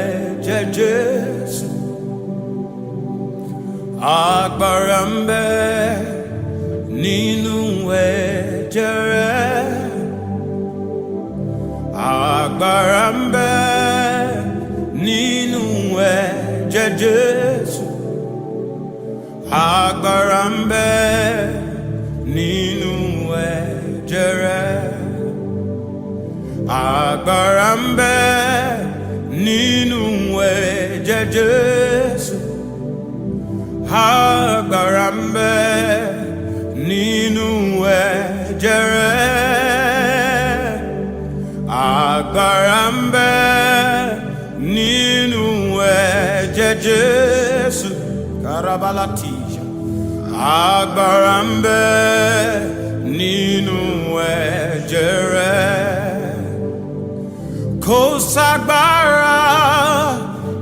ẹ̀jẹ̀ Jésù. Agbára ń bẹ nínú ẹ̀jẹ̀ rẹ̀. Agbára ń bẹ nínú ẹ̀jẹ̀ Jésù. Agbára ń bẹ nínú ẹ̀jẹ̀ rẹ̀. Agbára ń bẹ nínú ẹ̀jẹ̀ Jésù. Agbára ń bẹ nínú ẹ̀jẹ̀ rẹ̀. Agbára ń bẹ nínú ẹ̀jẹ̀ Jésù. Karabalatija. Agbára ń bẹ nínú ẹ̀jẹ̀ rẹ̀. Kò ságbára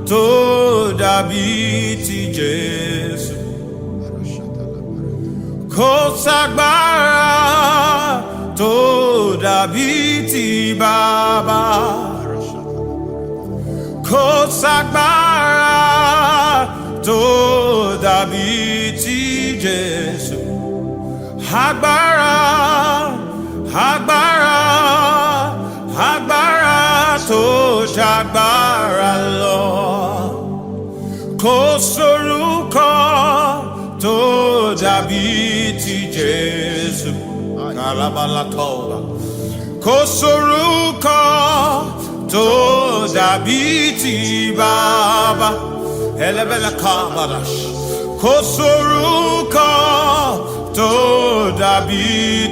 tó dàbí ti Jésù. Kò ságbára tó dàbí ti Bàbá. Kò ságbára tó dàbí ti Jésù. Agbára, agbára, agbára tó jágbára lọ. Kò sórúkọ tó dàbí ti Jésù. Karabalatoba. Kò sórúkọ tó dàbí ti Bàbá. Elebele kabalash. Kò sórúkọ tó dàbí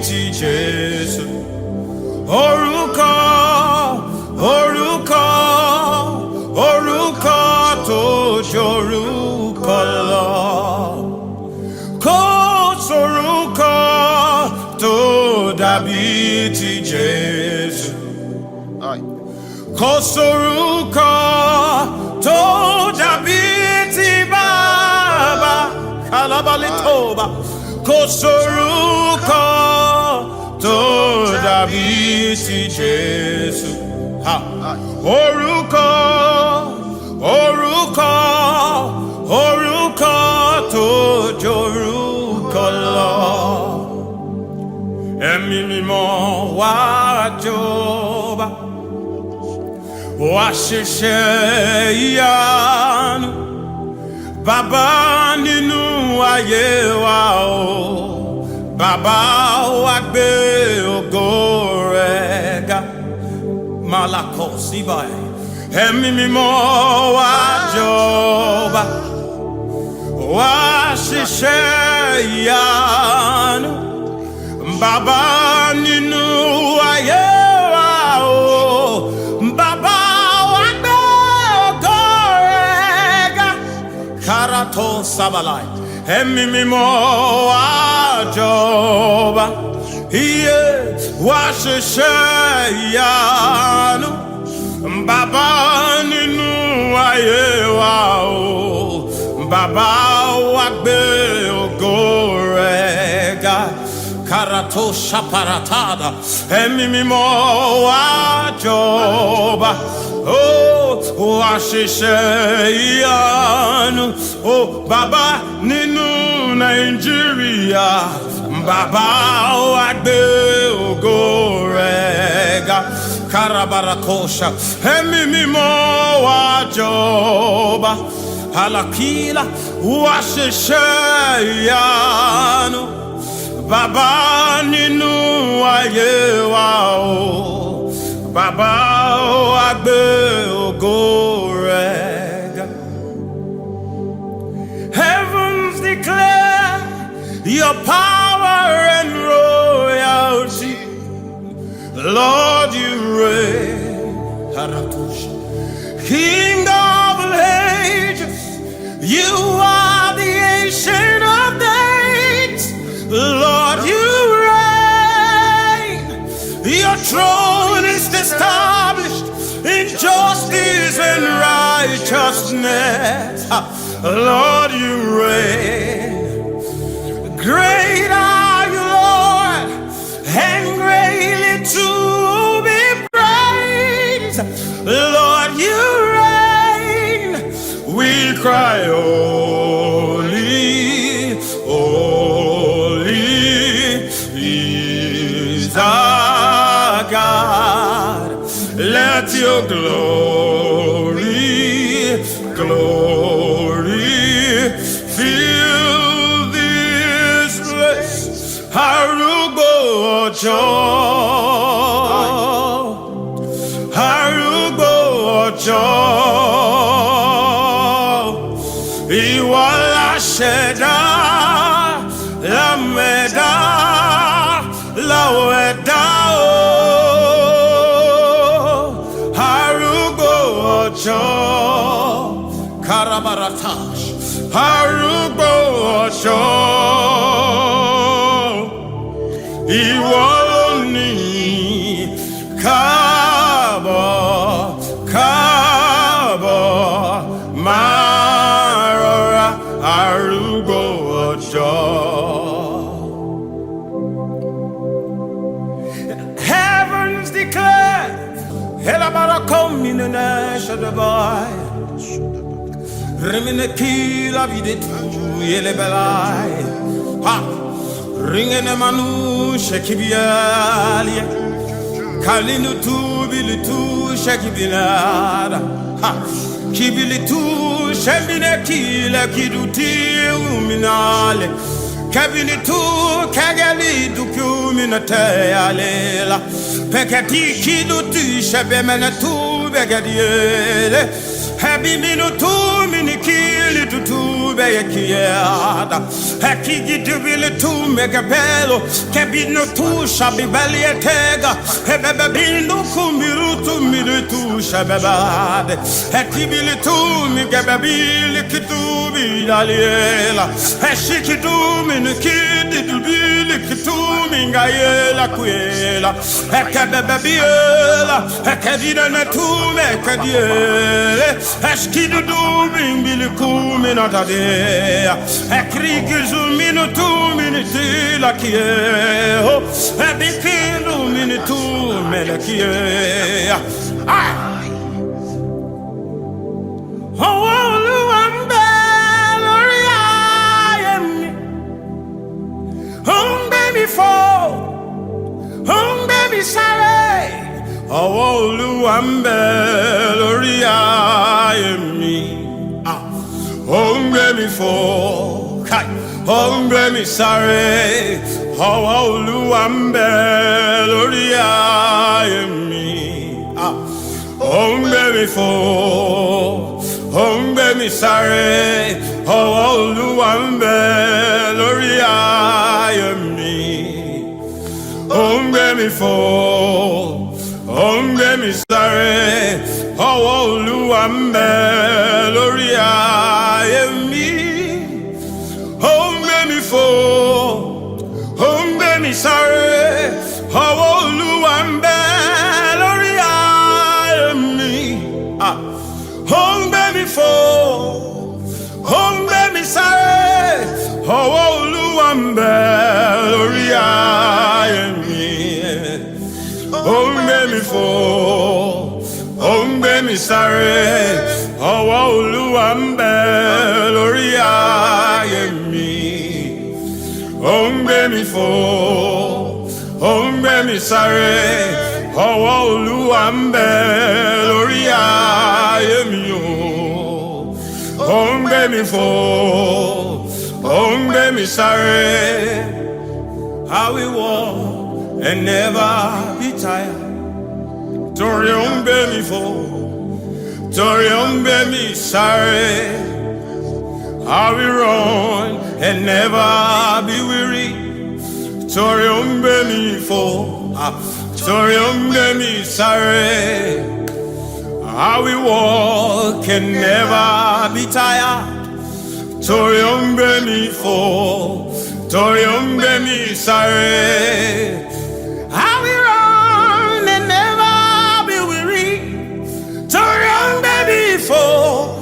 ti Jésù. Orúkọ, orúkọ, orúkọ tó jórúkọ lọ. Kò sórúkọ tó dàbí ti Jésù. Kò sórúkọ tó dàbí ti Bàbá. Kalabalitoba. Kò sórúkọ tó dàbí ti Jésù. Ha. Orúkọ, orúkọ, orúkọ tó jórúkọ lọ. Ẹ̀mí mímọ́ wá jọba. Wá ṣiṣẹ́ ìyanu. Bàbá nínú ayé wa o. Bàbá wa gbé ògo rẹ̀ ga. Malako síbáyé. Ẹ̀mí mímọ́ wá jọba. Wá ṣiṣẹ́ ìyanu. Bàbá nínú ayé wa o. Bàbá wa gbé ògo rẹ̀ ga. Karato sabalai. Ẹ̀mí mímọ́ wá jọba. Iye wá ṣiṣẹ́ ìyanu. Bàbá nínú ayé wa o. Bàbá wa gbé ògo rẹ̀ ga. Karato shaparatada. Ẹ̀mí mímọ́ wá jọba. Oh, wá ṣiṣẹ́ ìyanu. Oh, Bàbá nínú Nàìjíríà. Bàbá wa gbé ògo rẹ̀ ga. Karabarakosha. Ẹ̀mí mímọ́ wá jọba. Alakila wá ṣiṣẹ́ ìyanu. Bàbá nínú ayé wa o. Bàbá wa gbé ògo rẹ̀ ga. Heavens declare your power and royalty. Lord, you reign. King of all ages, you are the ancient of days. Lord, you reign. Your throne is established in justice and righteousness. Lord, you reign. Great are you, Lord, and greatly to be praised. Lord, you reign. cry, holy, holy is our God. Let your glory, glory fill this place. Arúgbó ọjọ́, arúgbó ọjọ́, ìwọ láṣẹ̀dá, lámẹ̀dá, láwẹ̀dá o. Arúgbó ọjọ́, karabaratash, arúgbó ọjọ́, ìwọ ló ní káàbọ̀, káàbọ̀, máa rọra, arúgbó ọjọ́. Heavens declare, Elabarakom in the nation of boy. Remine kila videtu yelebelai. Ha! Ringene manu shekibialia. Kalinu tu bilitu shekibilada. Ha! Kibilitu shembine kila kiduti uminale. Kabinitu kagali duku minate alela. Pekati kiduti shebemene tu begadiele. Habi minutu minikili tutu beyekiada. Hakigi dubili tu megapelo. Kabino tu shabi balietega. Hebebe bindu kumirutu mirutu shabebade. Hakibili tu migababili kitubi daliela. Hashikitu minikidi dubili kitumi ngayela kuyela. Hakabebe biela. Hakadina natume kadiele. Eskidu du bimbili kumi natadea. Ekrigizu minutu miniti lakie. Ebikilu minitu melekie. Oh, Luambe, Loria, baby fall, baby sorry. Oh, Luambe, Loria, baby fall, baby sorry. Oh, Luambe, Loria, baby fall, baby sorry. Oh, Luambe, Loria, baby fall, baby sorry. Oh, Luambe, Loria, baby fall, baby sorry. Oh, Luambe, Loria, home baby fall, home baby sorry. Oh, Luambe, Loria, home baby fall, home baby sorry. Oh, Luambe, Loria, home baby fall, home baby sorry. Oh, Luambe, Loria, home baby fall, home baby sorry. How we walk and never be tired. Tori on baby fall, Tori on baby sorry. How we run and never be weary. Tori on baby fall, Tori on baby sorry. How we walk and never be tired. Tori on baby fall, Tori on baby sorry. How we run and never be weary. Tori on baby fall,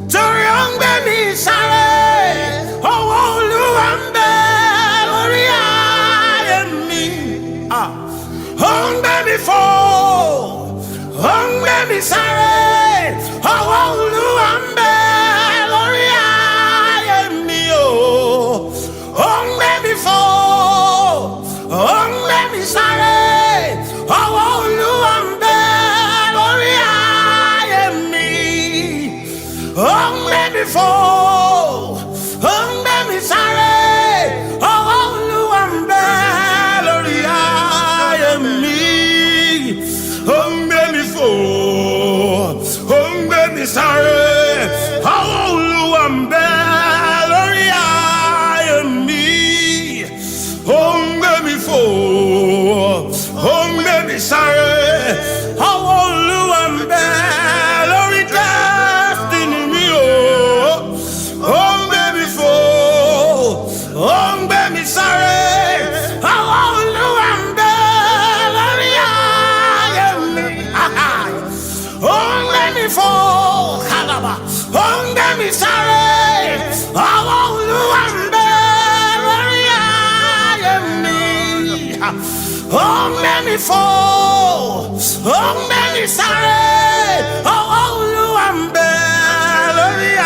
Tori on baby sorry. Oh, Luambe, Loria, home baby fall, home baby sorry. Oh, Luambe, Loria. sorry. How will you unbear? Lori destiny me oh baby for baby sorry. How will you unbear? Lori me baby for Calaba. Baby sorry. How will you unbear? Baby for baby sorry. Oh, you am belly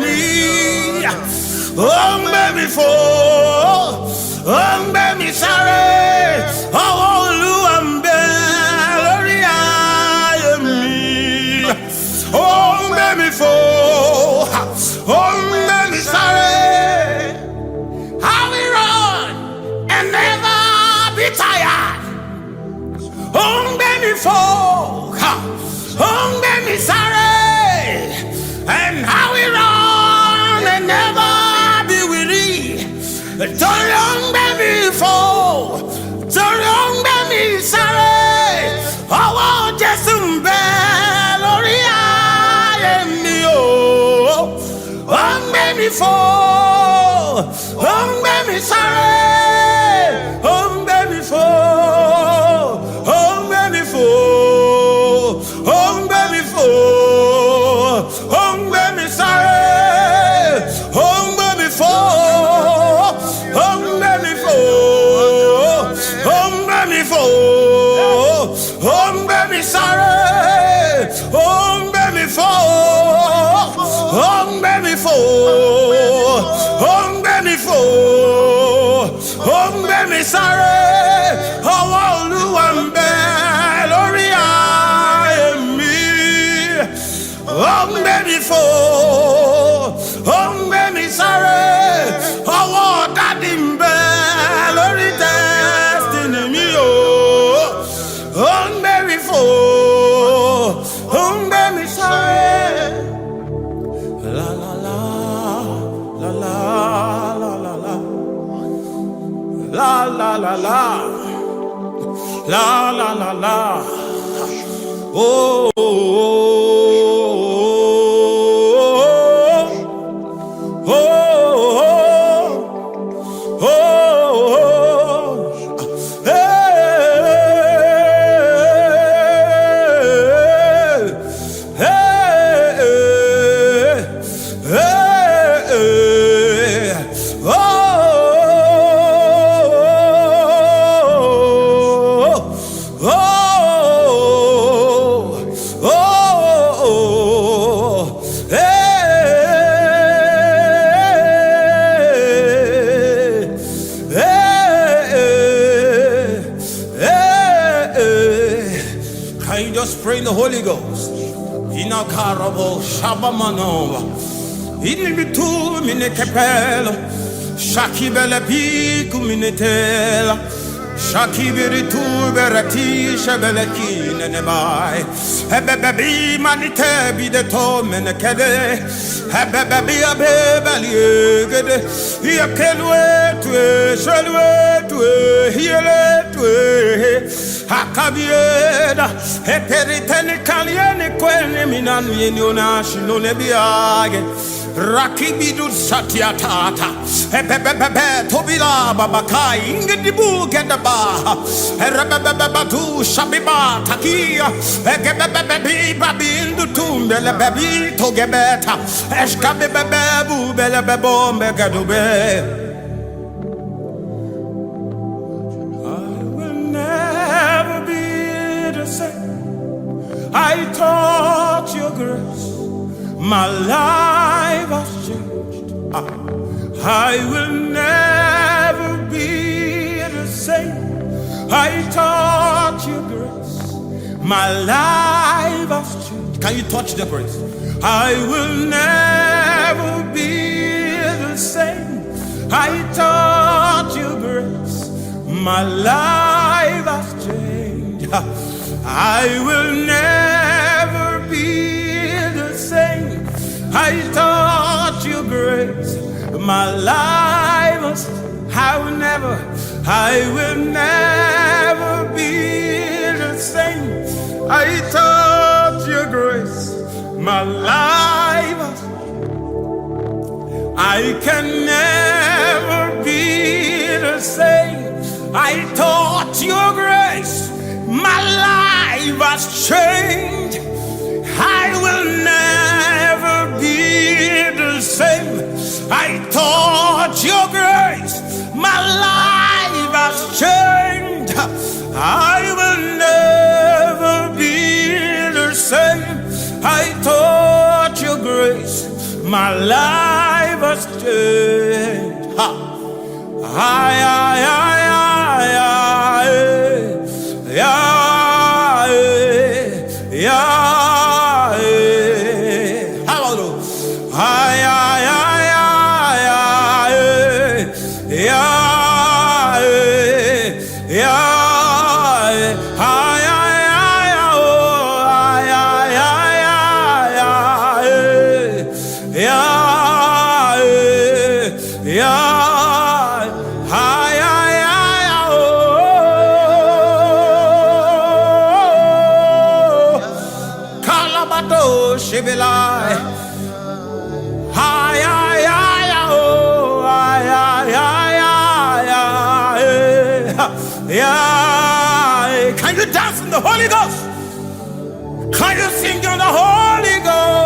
me. Baby for baby sorry. Oh, you am belly me. Baby for baby sorry. How we run and never be tired. Baby folk, baby sorry, and how we run and never be weary. Too long, baby folk, too long, baby sorry. Oh, just baby folk, baby sorry. Sorry, how all you and Beloria me. Baby for baby sorry, how all that in Beloria destiny me baby for baby sorry. La la la la la la la la. La la la la, la la la la. Oh, oh, oh, oh, oh, pray in the Holy Ghost. Ina karabo shabamanova. Inni bitu mine kepelo. Shaki bele piku minetela. Shaki biritu berati shabeleki nenebai. Hebebebi manite bideto menekede. Hebebebi abebaliegede. Iakelwe tue, shalwe tue, hiele tue. Hakabieda, heperitene kaliene kwene minanu yeniona shinone biage. Rakibidu satiatata, hebebebe tobila babakai ingedibu gedaba, hebebebebatu shabiba takia, hebebebe babindu tumbele bebi togebeta, eskabebebu belebebo megadube. I taught your grace, my life has changed. I will never be the same. I taught your grace, my life has changed. Can you touch the grace? I will never be the same. I taught your grace, my life has changed. I will never be the same. I taught you grace, my life was. I will never be my life. I can never be the same. I thought your grace, my life has changed. I will never be the same. I thought your grace, my life has changed. I will never be the same. I thought your grace, my life has changed. Ha. Can you dance in the Holy Ghost? Can you sing in the Holy Ghost?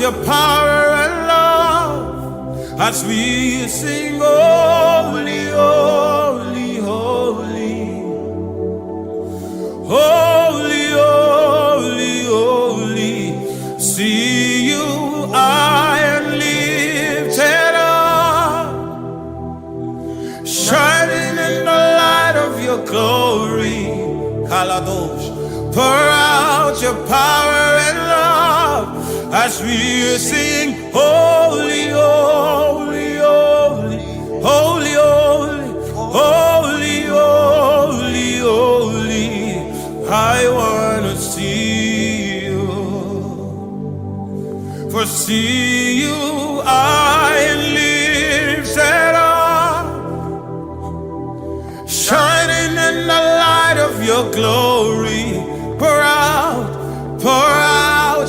your power and love as we sing, holy, holy, holy, holy, holy, holy. See you high and lifted up, shining in the light of your glory. Kaladosh, pour out your power and love as we sing, holy, holy, holy, holy, holy, holy, holy, holy. I wanna see you, for see you high and lifted up, shining in the light of your glory. Pour out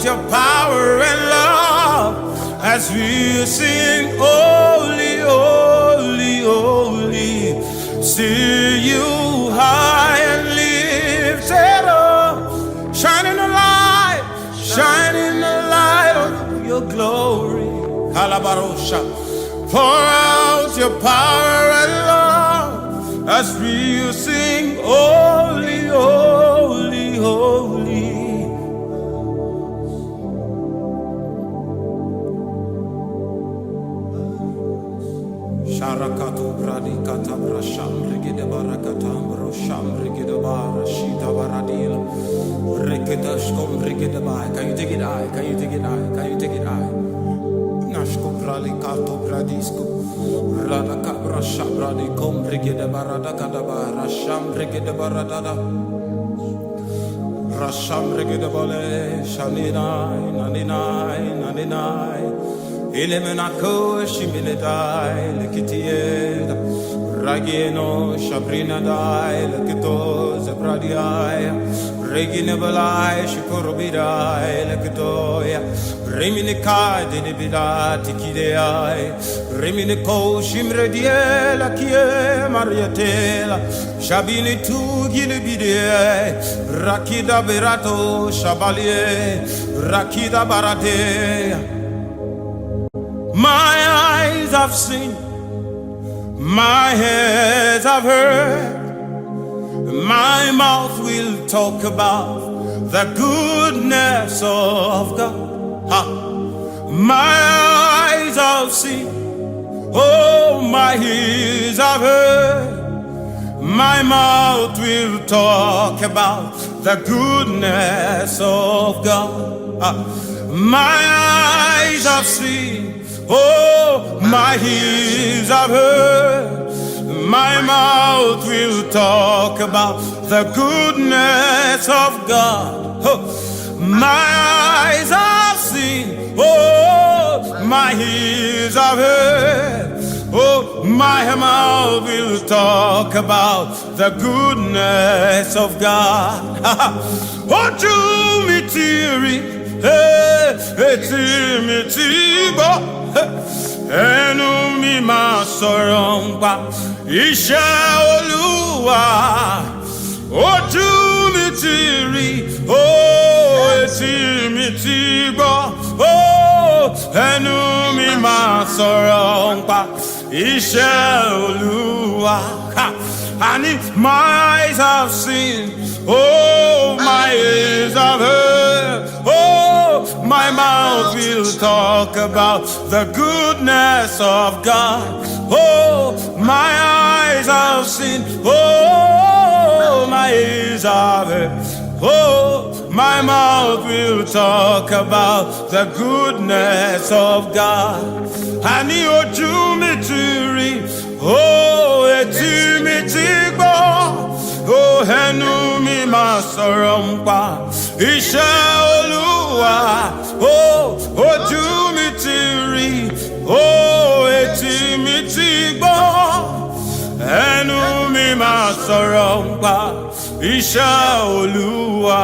your power and love as we sing, holy, holy, holy. See you high and lifted up, shining the light of your glory. Kalabarosha. Pour out your power and love as we sing, holy, holy, holy. Sharakatu Pradikata Brasham Rigida Barakatam Brosham Rigida Barashita Baradil Rikidashkom Rigida Bai. Can you take it high? Can you take it high? Can you take it high? Nashko Pralikato Pradisco Radaka Brasham Radikom Rigida Baradakada Barasham Rigida Baradada Rasham Rigida Bale Shaninai Naninai Naninai Ilemenako Shimilidai Lekitieda Ragino Shabrina Dai Lekito Zebradiai Reginebalai Shikorobidai Lekitoya Reminikai Dinibida Tikideai Reminiko Shimrediela Kie Mariatela Shabini Tu Gilibide Rakida Berato Shabalie Rakida Baradea. My eyes have seen, my ears have heard, my mouth will talk about the goodness of God. Ha. My eyes have seen, oh, my ears have heard, my mouth will talk about the goodness of God. Ha. My eyes have seen, oh, my ears have heard, my mouth will talk about the goodness of God. Oh, my eyes have seen, oh, my ears have heard, oh, my mouth will talk about the goodness of God. Oh, Jumitiri, Etimitibo. Ẹnu mi máa sọ̀rọ̀ ńpa iṣẹ́ Olúwa, ojú mi ti rí, etí mi ti gbọ́, ẹnu mi máa sọ̀rọ̀ ńpa iṣẹ́ Olúwa. And my eyes have seen, oh, my ears have heard, oh, my mouth will talk about the goodness of God. Oh, my eyes have seen, oh, my ears have heard, oh, my mouth will talk about the goodness of God. And ojú mi ti rí, oh, etí mi ti gbọ́, oh, ẹnu mi máa sọ̀rọ̀ ńpa iṣẹ́ Olúwa. Oh, ojú mi ti rí, oh, etí mi ti gbọ́, ẹnu mi máa sọ̀rọ̀ ńpa iṣẹ́ Olúwa.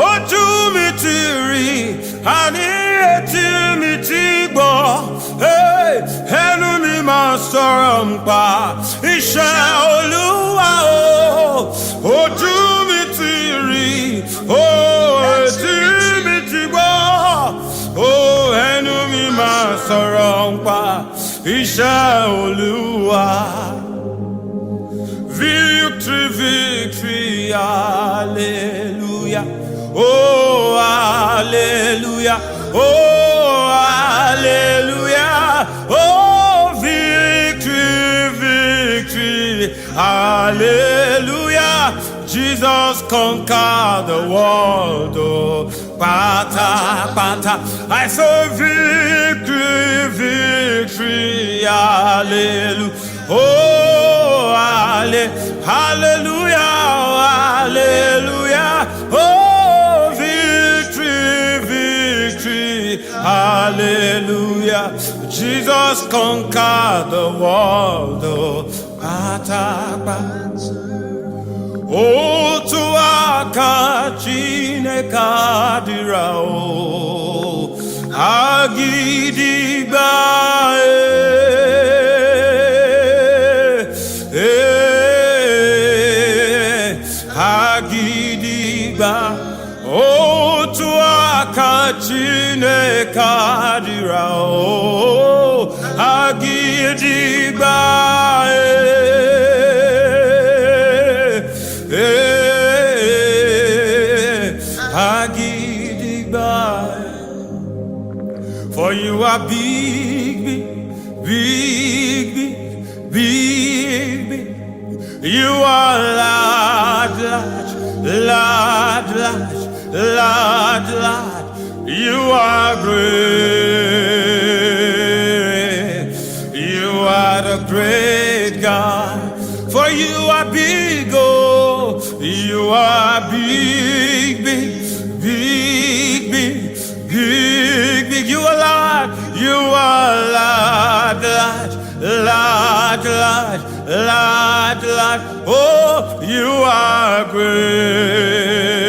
Ojú mi ti rí, àní etí mi ti gbọ́, ẹnu mi máa sọ̀rọ̀ ńpa iṣẹ́ Olúwa. Ojú mi ti rí, etí mi ti gbọ́, iṣẹ́ Olúwa. Victory, victory, hallelujah. Oh, hallelujah. Oh, hallelujah. Oh, victory, victory, hallelujah. Jesus conquered the world. Oh, pata, pata. I say victory, victory, hallelujah. Oh, hallelujah, hallelujah. Oh, victory, victory, hallelujah. Jesus conquered the world. Oh, otu aka Chineke adịra o agidigba agidigba otu aka Chineke adịra o agidigba for you are big, big, big, big, big, big. You are large, large, large, large, large, large. You are great. You are the great God. For you are big, oh, you are big, big, big, big, big, big. You are large, you are large, large, large, large, large, large. Oh, you are great.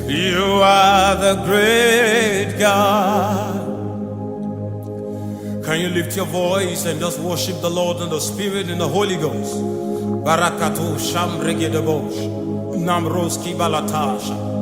You are the great God. Can you lift your voice and just worship the Lord in the Spirit and the Holy Ghost? Barakatu Shamregedebosh Namroski Balatasha.